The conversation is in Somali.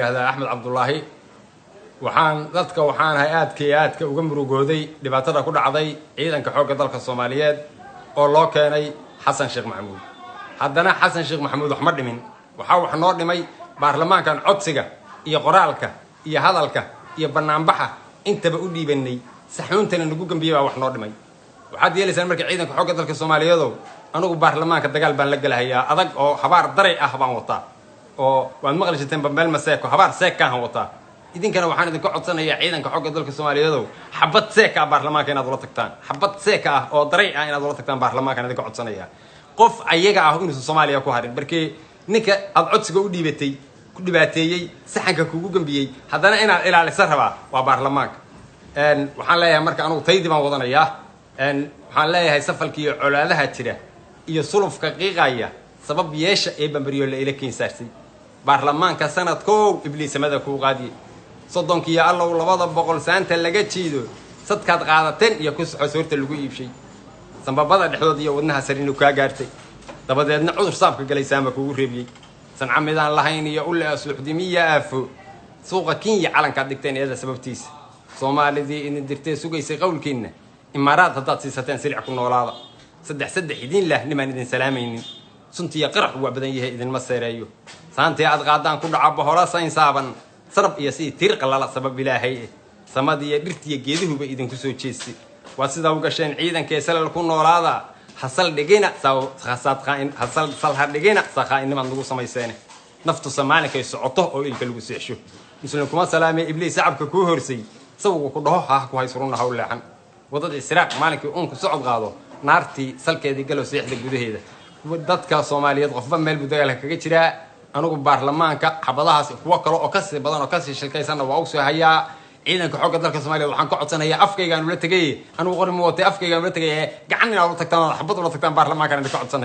هذا أحمد عبد الله waxaan aadka uga murugooday dhibaatada ku dhacday ciidanka xoogga dalka Soomaaliyeed oo loo keenay Xasan Sheekh Maxamuud haddana Xasan Sheekh Maxamuud wax ma dhimin wax noo dhimay baarlamaankan codsiga iyo qoraalka iyo hadalka iyo banaanbaxa intaba u dhiibanay saxuuntana nagu gambiyay wax noo dhimay waxaad yeelaysan markii ciidanka xoogga dalka Soomaaliyeed anigu baarlamaanka dagaal baan la galahayaa adag oo habaar daray ah baan wataa oo waan maqli jirteen bambeel maseeko habaar seekaan wataa idinkana waxaan idinka codsanayaa ciidanka xoogga dalka Soomaaliyeed xabad seeka baarlamaanka inaad ula tagtaan xabad seeka ah oo daray ah inaad ula tagtaan baarlamaanka idinka codsanayaa qof ayaga ah inuu Soomaaliya ku harin markii ninka aad codsiga u dhiibatay ku dhibaateeyay saxanka kugu gambiyay haddana inaad ilaaliso rabaa waa baarlamaanka waxaan leeyahay marka anigu taydii baan wadanayaa waxaan leeyahay safalkii colaadaha jira iyo sulufka qiiqaya sabab yeesha ee bambariyo la ila keensaartay baarlamaanka sanadkoo ibliisamada ku qaadiyay soddonkiiyo allow 200 saanta laga jiido sadkaad qaadateen iyo ku soxoorta lagu iibshay sanbabada dhexdood iyo wadnaha sarinu ka gaartay dabadeedna cudur saabka galay saama kugu reebiyay sanca midaan lahayn iyo u la suuxdimiya afo suuqa Kenya calanka dhigteen eeda sababtiisa Soomaalidii in dirtay sugaysay qowlkiina imaaraad hadaad siisateen silic ku noolaada saddex idin lah niman idin salaamaynin suntiya qarax waa badan yahay idin ma seereeyo saantii aad qaadaan ku dhacaba hore sayn saaban sarab iyo si tir qalala sabab ilaahay samadiya dhirtiya geeduhuba idin ku soo jeestay waa sida uga sheen ciidanka salal ku noolaada hasal dhigina khasad qaan hasal salha dhigina saqa inama lagu sameeyeen naftu Soomaaliya ay socoto oo ilka lagu seexsho isla kuma salaamay ibliis shacabka ku horsay sawigu ku dhaho ha ku haysuruna hawlahan wadada israaq maalinkii ku socod qaado naartii salkeedii galo seexda gudaheeda dadka Soomaaliyeed qofba meel budagaal kaga jira anigu baarlamaanka xabadahaas kuwa kale oo ka sii badan oo ka sii shilkaysan waa u soo hayaa ciidanka xoogga dalka Soomaaliyeed waxaan ka codsanayaa afkayga ula tagay anigu qori mootay afkayga ula tagay gacan inaan u tagtaan xabad ula tagtaan baarlamaanka inaan ka codsanay